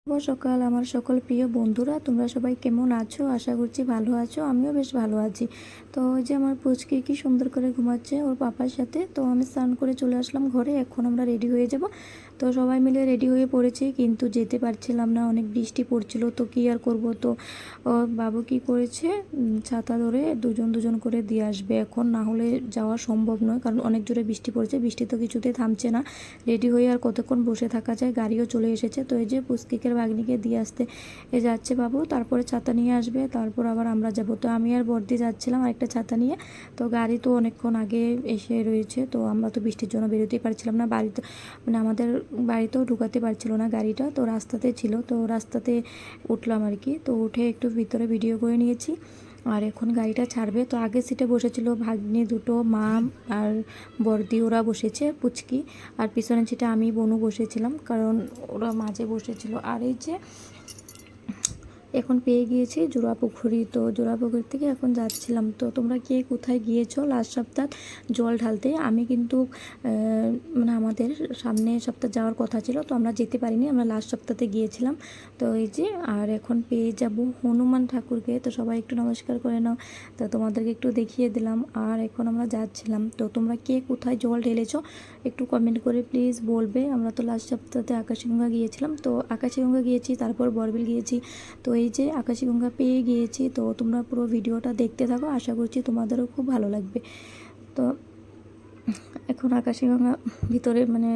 শুভ সকাল আমার সকল প্রিয় বন্ধুরা, তোমরা সবাই কেমন আছো? আশা করছি ভালো আছো। আমিও বেশ ভালো আছি। তো ওই যে আমার পুচকি কি সুন্দর করে ঘুমাচ্ছে ওর পাপার সাথে। তো আমি স্নান করে চলে আসলাম ঘরে। এখন আমরা রেডি হয়ে যাব। তো সবাই মিলে রেডি হয়ে পড়েছি, কিন্তু যেতে পারছিলাম না, অনেক বৃষ্টি পড়ছিল। তো কী আর করব। তো ওর বাবু কি করেছে, ছাতা ধরে দুজন দুজন করে দিয়ে আসবে এখন, না হলে যাওয়া সম্ভব নয়, কারণ অনেক জোরে বৃষ্টি পড়ছে। বৃষ্টি তো কিছুতেই থামছে না। রেডি হয়ে আর কতক্ষণ বসে থাকা যায়, গাড়িও চলে এসেছে। তো এই যে পুচকিকের ভাগ্নিকে দিয়ে আসতে যাচ্ছে বাবু, তারপরে ছাতা নিয়ে আসবে, তারপর আবার আমরা যাব। তো আমি আর বর্দি যাচ্ছিলাম আরেকটা ছাতা নিয়ে। তো গাড়ি তো অনেকক্ষণ আগে এসে রয়েছে। তো আমরা তো বৃষ্টির জন্য বেরোতেই পারছিলাম না, বাড়িতে মানে আমাদের বাড়িতেও ঢুকাতে পারছিল না গাড়িটা। তো রাস্তাতে ছিল, তো রাস্তাতে উঠলাম আর কি। তো উঠে একটু ভিতরে ভিডিও করে নিয়েছি। আর এখন গাড়িটা ছাড়বে। তো আগের সিটে বসেছিল ভাগ্নি দুটো, মা আর বর্দি, ওরা বসেছে পুচকি। আর পিছনের সিটে আমি বনু বসেছিলাম, কারণ ওরা মাঝে বসেছিল। আর এই যে এখন পেয়ে গিয়েছি জোড়াপুকুরি। তো জোড়াপুকুরি থেকে এখন যাচ্ছিলাম। তো তোমরা কে কোথায় গিয়েছো লাস্ট সপ্তাহ জল ঢালতে? আমি কিন্তু মানে আমাদের সামনের সপ্তাহ যাওয়ার কথা ছিল, তো আমরা যেতে পারিনি, আমরা লাস্ট সপ্তাহে গিয়েছিলাম। তো এই যে আর এখন পেয়ে যাব হনুমান ঠাকুরকে। তো সবাই একটু নমস্কার করে নাও। তো তোমাদেরকে একটু দেখিয়ে দিলাম। আর এখন আমরা যাচ্ছিলাম। তো তোমরা কে কোথায় জল ঢেলেছো একটু কমেন্ট করে প্লিজ বলবে। আমরা তো লাস্ট সপ্তাহে আকাশগঙ্গা গিয়েছিলাম। তো আকাশগঙ্গা গিয়েছি, তারপর বরবিল গিয়েছি। তো এই যে আকাশগঙ্গা পেয়ে গিয়েছি। তো তোমরা পুরো ভিডিওটা দেখতে থাকো, আশা করছি তোমাদেরও খুব ভালো লাগবে। তো এখন আকাশগঙ্গা ভিতরে মানে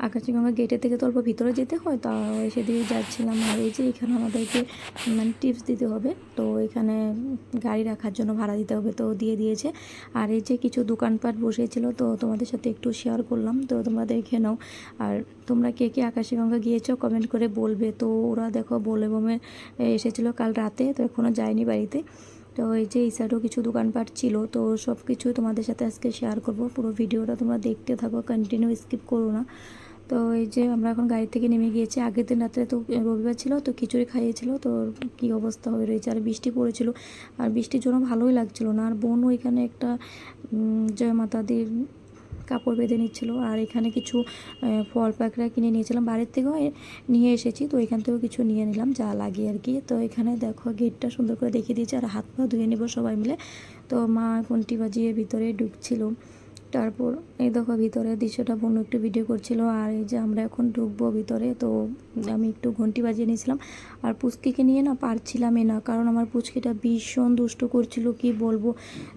আকাশগঙ্গা গেটের থেকে তো অল্প ভিতরে যেতে হয়, তা সেদিকে যাচ্ছিলাম। আর এই যে এখানে আমাদেরকে মানে টিপস দিতে হবে। তো এখানে গাড়ি রাখার জন্য ভাড়া দিতে হবে, তো দিয়ে দিয়েছে। আর এই যে কিছু দোকানপাট বসেছিল, তো তোমাদের সাথে একটু শেয়ার করলাম। তো তোমরা দেখে নাও। আর তোমরা কে কে আকাশগঙ্গা গিয়েছো কমেন্ট করে বলবে। তো ওরা দেখো বোলেবমে এসেছিলো কাল রাতে, তো এখনও যায়নি বাড়িতে। তো এই যে এই সাইডেও কিছু দোকানপাট ছিল। তো সব কিছু তোমাদের সাথে আজকে শেয়ার করব। পুরো ভিডিওটা তোমরা দেখতে থাকো, কন্টিনিউ স্কিপ করো না। তো এই যে আমরা এখন গাড়ি থেকে নেমে গিয়েছি। আগের দিন রাত্রে তো রবিবার ছিল, তো খিচুড়ি খাইয়েছিল। তো কী অবস্থা হয়ে রয়েছে, আর বৃষ্টি পড়েছিল, আর বৃষ্টির জন্য ভালোই লাগছিল না। আর বোন ওইখানে একটা জয় মাতাদির কাপড় বেঁধে নিচ্ছিল। আর এখানে কিছু ফল পাকড়া কিনে নিয়েছিলাম, বাড়ির থেকেও নিয়ে এসেছি। তো এখান থেকেও কিছু নিয়ে নিলাম যা লাগে আর কি। তো এখানে দেখো গেটটা সুন্দর করে দেখিয়ে দিয়েছে। আর হাত পা ধুয়ে নেবো সবাই মিলে। তো মা ঘন্টি বাজিয়ে ভিতরে ঢুকছিল। তারপর এই দেখো ভিতরে দৃশ্যটা বোন একটু ভিডিও করছিল। আর এই যে আমরা এখন ঢুকবো ভিতরে। তো আমি একটু ঘন্টি বাজিয়ে নিয়েছিলাম। আর পুচকিকে নিয়ে না পারছিলামই না, কারণ আমার পুচকিটা ভীষণ দুষ্ট করছিল, কি বলবো।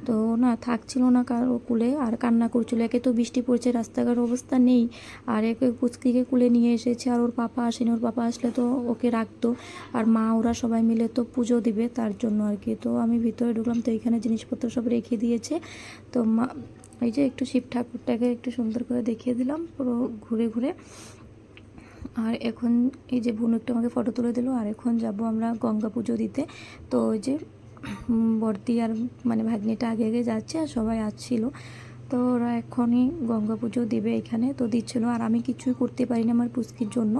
তো না থাকছিল না কারো কুলে, আর কান্না করছিল। একে তো বৃষ্টি পড়ছে, রাস্তাঘাট অবস্থা নেই। আর একে পুচকিকে কুলে নিয়ে এসেছে, আর ওর পাপা আসেনি। ওর পাপা আসলে তো ওকে রাখতো। আর মা ওরা সবাই মিলে তো পুজো দিবে, তার জন্য আর কি। তো আমি ভিতরে ঢুকলাম। তো এখানে জিনিসপত্র সব রেখে দিয়েছে। তো মা এই যে একটু শিব ঠাকুরটাকে একটু সুন্দর করে দেখিয়ে দিলাম পুরো ঘুরে ঘুরে। আর এখন এই যে বোন একটু আমাকে ফটো তুলে দিল। আর এখন যাব আমরা গঙ্গা পুজো দিতে। তো ওই যে বর্দি আর মানে ভাগ্নিটা আগে আগে যাচ্ছে, আর সবাই আসছিল। তো ওরা এখনই গঙ্গা পুজো দেবে এখানে, তো দিচ্ছিলো। আর আমি কিছুই করতে পারিনি আমার পুচকির জন্য,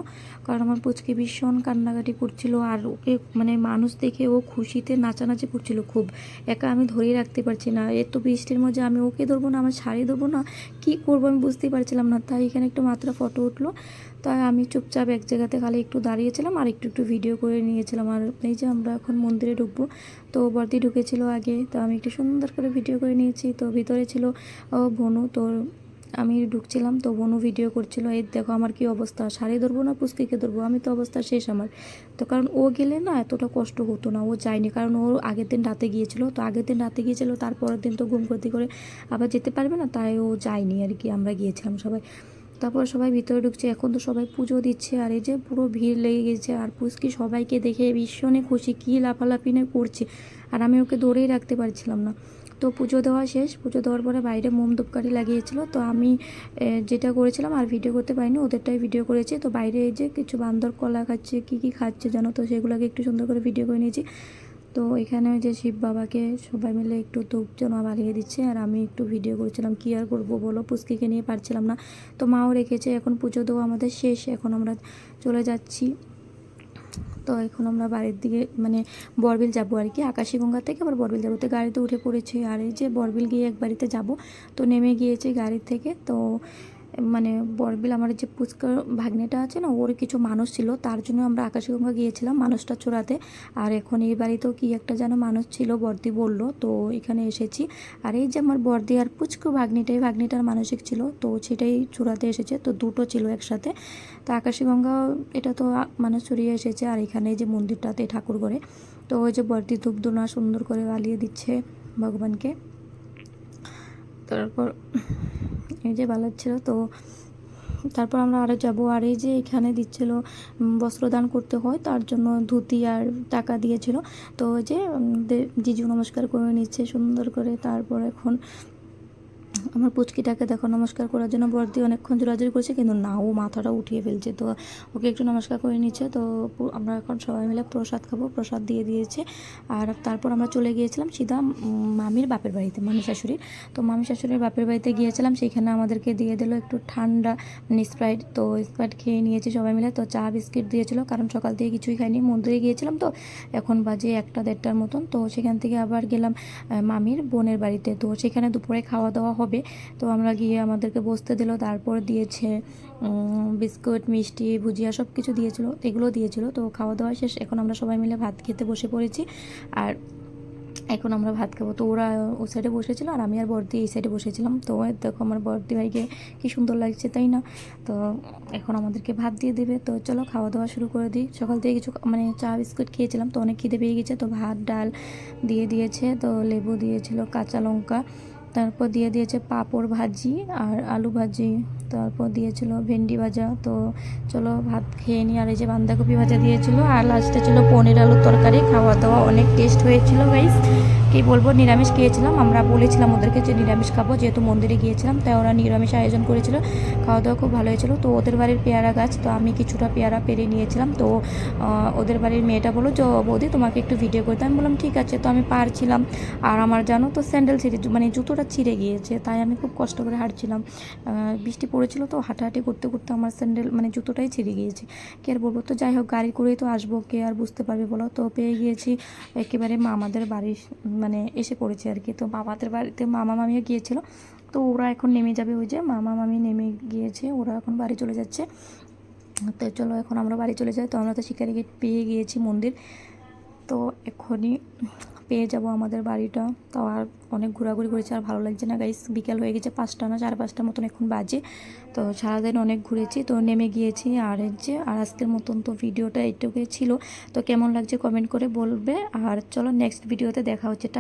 কারণ আমার পুচকি ভীষণ কান্নাকাটি করছিল। আর ওকে মানে মানুষ দেখে ও খুশিতে নাচানাচি করছিল খুব। একা আমি ধরেই রাখতে পারছি না, এত বৃষ্টির মধ্যে আমি ওকে ধরবো না, আমার শাড়ি ধরবো না, কী করবো আমি বুঝতেই পারছিলাম না। তাই এখানে একটু মাত্রা ফটো উঠলো। তাই আমি চুপচাপ এক জায়গাতে খালি একটু দাঁড়িয়েছিলাম, আর একটু একটু ভিডিও করে নিয়েছিলাম। আর এই যে আমরা এখন মন্দিরে ঢুকবো। তো বর্দি ঢুকেছিল আগে, তো আমি একটু সুন্দর করে ভিডিও করে নিয়েছি। তো ভিতরে ছিল বনু। তো আমি ঢুকছিলাম, তো বনু ভিডিও করছিল। এই দেখো আমার কি অবস্থা, শাড়ি ধরবো না পুচকিকে ধরবো, আমি তো অবস্থা শেষ আমার। তো কারণ ও গেলে না এতটা কষ্ট হতো না, ও যায়নি, কারণ ও আগের দিন রাতে গিয়েছিল। তো আগের দিন রাতে গিয়েছিল, তারপরের দিন তো ঘুম ক্ষতি করে আবার যেতে পারবে না, তাই ও যায়নি আর কি। আমরা গিয়েছিলাম সবাই। তারপর সবাই ভিতরে ঢুকছে, এখন তো সবাই পুজো দিচ্ছে। আর এই যে পুরো ভিড় লেগে গেছে। আর পুচকি সবাইকে দেখে ভীষণই খুশি, কী লাফালাফি না করছে। আর আমি ওকে ধরেই রাখতে পারছিলাম না। তো পুজো দেওয়া শেষ। পুজো দেওয়ার পরে বাইরে মোম ধূপকাঠি লাগিয়েছিল। তো আমি যেটা করেছিলাম আর ভিডিও করতে পারিনি, ওদেরটাই ভিডিও করেছি। তো বাইরে এই যে কিছু বান্দর কলা খাচ্ছে, কী খাচ্ছে জানো, তো সেগুলোকে একটু সুন্দর করে ভিডিও করে নিয়েছি। তো এখানে ওই যে শিব বাবাকে সবাই মিলে একটু ধূপ জমা বাড়িয়ে দিচ্ছে। আর আমি একটু ভিডিও করছিলাম, কী আর করবো বলো, পুচকিকে নিয়ে পারছিলাম না। তো মাও রেখেছে। এখন পুজো দেওয়া আমাদের শেষ, এখন আমরা চলে যাচ্ছি। তো এখন আমরা বাড়ির দিকে মানে বরবিল যাবো আর কি। আকাশীগঙ্গা থেকে আবার বরবিল যাবো। তো গাড়িতে উঠে পড়েছি। আর এই যে বরবিল গিয়ে এক বাড়িতে যাব। তো নেমে গিয়েছে গাড়ি থেকে। তো মানে বরবিল আমার যে পুচকার ভাগ্নেটা আছে না, ওর কিছু মানুষ ছিল, তার জন্য আমরা আকাশগঙ্গা গিয়েছিলাম মানুষটা চোরাতে। আর এখন এই বাড়িতেও কি একটা যেন মানুষ ছিল, বর্দি বললো, তো এখানে এসেছি। আর এই যে আমার বর্দি আর পুচকু ভাগ্নিটাই, ভাগ্নিটার মানসিক ছিল, তো সেটাই চূড়াতে এসেছে, তো দুটো ছিল একসাথে। তো আকাশগঙ্গা এটা তো মানুষ চুরিয়ে এসেছে। আর এখানে যে মন্দিরটাতে ঠাকুর করে, তো ওই যে বর্দি ধূপধুনা সুন্দর করে জ্বালিয়ে দিচ্ছে ভগবানকে। তারপর এই যে বালাচ্ছিল, তো তারপর আমরা আরও যাবো। আর এই যে এখানে দিচ্ছিল বস্ত্রদান করতে হয়, তার জন্য ধুতি আর টাকা দিয়েছিল। তো ওই যে জিজু নমস্কার করে নিচ্ছে সুন্দর করে। তারপর এখন আমার পুচকিটাকে দেখো নমস্কার করার জন্য বর্দি অনেকক্ষণ জোরাজুরি করছে, কিন্তু না, ও মাথাটা উঠিয়ে ফেলছে। তো ওকে একটু নমস্কার করে নিচ্ছে। তো আমরা এখন সবাই মিলে প্রসাদ খাবো, প্রসাদ দিয়ে দিয়েছে। আর তারপর আমরা চলে গিয়েছিলাম সিধা মামির বাপের বাড়িতে, মামি শাশুড়ির। তো মামি শাশুড়ির বাপের বাড়িতে গিয়েছিলাম, সেইখানে আমাদেরকে দিয়ে দিল একটু ঠান্ডা স্প্রাইট। তো স্প্রাইট খেয়ে নিয়েছি সবাই মিলে। তো চা বিস্কিট দিয়েছিল, কারণ সকাল থেকে কিছুই খাইনি, মন্দিরে গিয়েছিলাম। তো এখন বাজে 1-1:30টার মতন। তো সেখান থেকে আবার গেলাম মামির বোনের বাড়িতে। তো সেখানে দুপুরে খাওয়া দাওয়া হবে। তো আমরা গিয়ে আমাদেরকে বসতে দিল, তারপর দিয়েছে বিস্কুট, মিষ্টি, ভুজিয়া সব কিছু দিয়েছিল, এগুলো দিয়েছিল। তো খাওয়া দাওয়া শেষ, এখন আমরা সবাই মিলে ভাত খেতে বসে পড়েছি। আর এখন আমরা ভাত খাবো। তো ওরা ও সাইডে বসেছিল আর আমি আর বর্দি এই সাইডে বসেছিলাম। তো দেখো আমার বর্দি ভাইকে কি সুন্দর লাগছে, তাই না? তো এখন আমাদেরকে ভাত দিয়ে দেবে। তো চলো খাওয়া দাওয়া শুরু করে দিই। সকাল থেকে কিছু মানে চা বিস্কুট খেয়েছিলাম, তো অনেক খিদে পেয়ে গেছে। তো ভাত ডাল দিয়ে দিয়েছে, তো লেবু দিয়েছিল, কাঁচা লঙ্কা, তারপর দিয়ে দিয়েছে পাঁপড় ভাজি আর আলু ভাজি, তারপর দিয়েছিল ভেন্ডি ভাজা। তো চলো ভাত খেয়ে নিই। আর এই যে বাঁধাকপি ভাজা দিয়েছিল, আর লাস্টে ছিল পনির আলুর তরকারি। খাওয়া দাওয়া অনেক টেস্ট হয়েছিল গাইস, কি বলবো। নিরামিষ খেয়েছিলাম, আমরা বলেছিলাম ওদেরকে যে নিরামিষ খাবো, যেহেতু মন্দিরে গিয়েছিলাম, তাই ওরা নিরামিষ আয়োজন করেছিল। খাওয়া দাওয়া খুব ভালো হয়েছিল। তো ওদের বাড়ির পেয়ারা গাছ, তো আমি কিছুটা পেয়ারা পেরে নিয়েছিলাম। তো ওদের বাড়ির মেয়েটা বললো যে বৌদি তোমাকে একটু ভিডিও করতে, আমি বললাম ঠিক আছে। তো আমি পারছিলাম, আর আমার জানো তো স্যান্ডেল ছিঁড়ে মানে জুতোটা ছিঁড়ে গিয়েছে, তাই আমি খুব কষ্ট করে হাঁটছিলাম। বৃষ্টি পড়েছিল, তো হাঁটাহাঁটি করতে করতে আমার স্যান্ডেল মানে জুতোটাই ছিঁড়ে গিয়েছে। কে আর বলবো। তো যাই হোক, গাড়ি করেই তো আসবো, কে আর বুঝতে পারবে বলো। তো পেয়ে গিয়েছি একেবারে মামাদের বাড়ি, মানে এসে পড়েছি আর কি। তো মামাদের বাড়িতে মামা মামিও গিয়েছিল, তো ওরা এখন নেমে যাবে। ওই যে মামা মামি নেমে গিয়েছে, ওরা এখন বাড়ি চলে যাচ্ছে। তো চলো এখন আমরা বাড়ি চলে যাই। তো আমরা তো শিকারি গেট পেয়ে গিয়েছি মন্দির, তো এখনই পেয়ে যাব আমাদের বাড়িটা। তো আর অনেক ঘোরাঘুরি করেছে, আর ভালো লাগছে না গাইস। বিকেল হয়ে গেছে, 5টা না 4-5টার মতন এখন বাজে। তো সারাদিন অনেক ঘুরেছি, তো নেমে গিয়েছি। আর আর আজকের মতন তো ভিডিওটা এইটুকুই ছিল। তো কেমন লাগছে কমেন্ট করে বলবে। আর চলো নেক্সট ভিডিওতে দেখা হচ্ছে।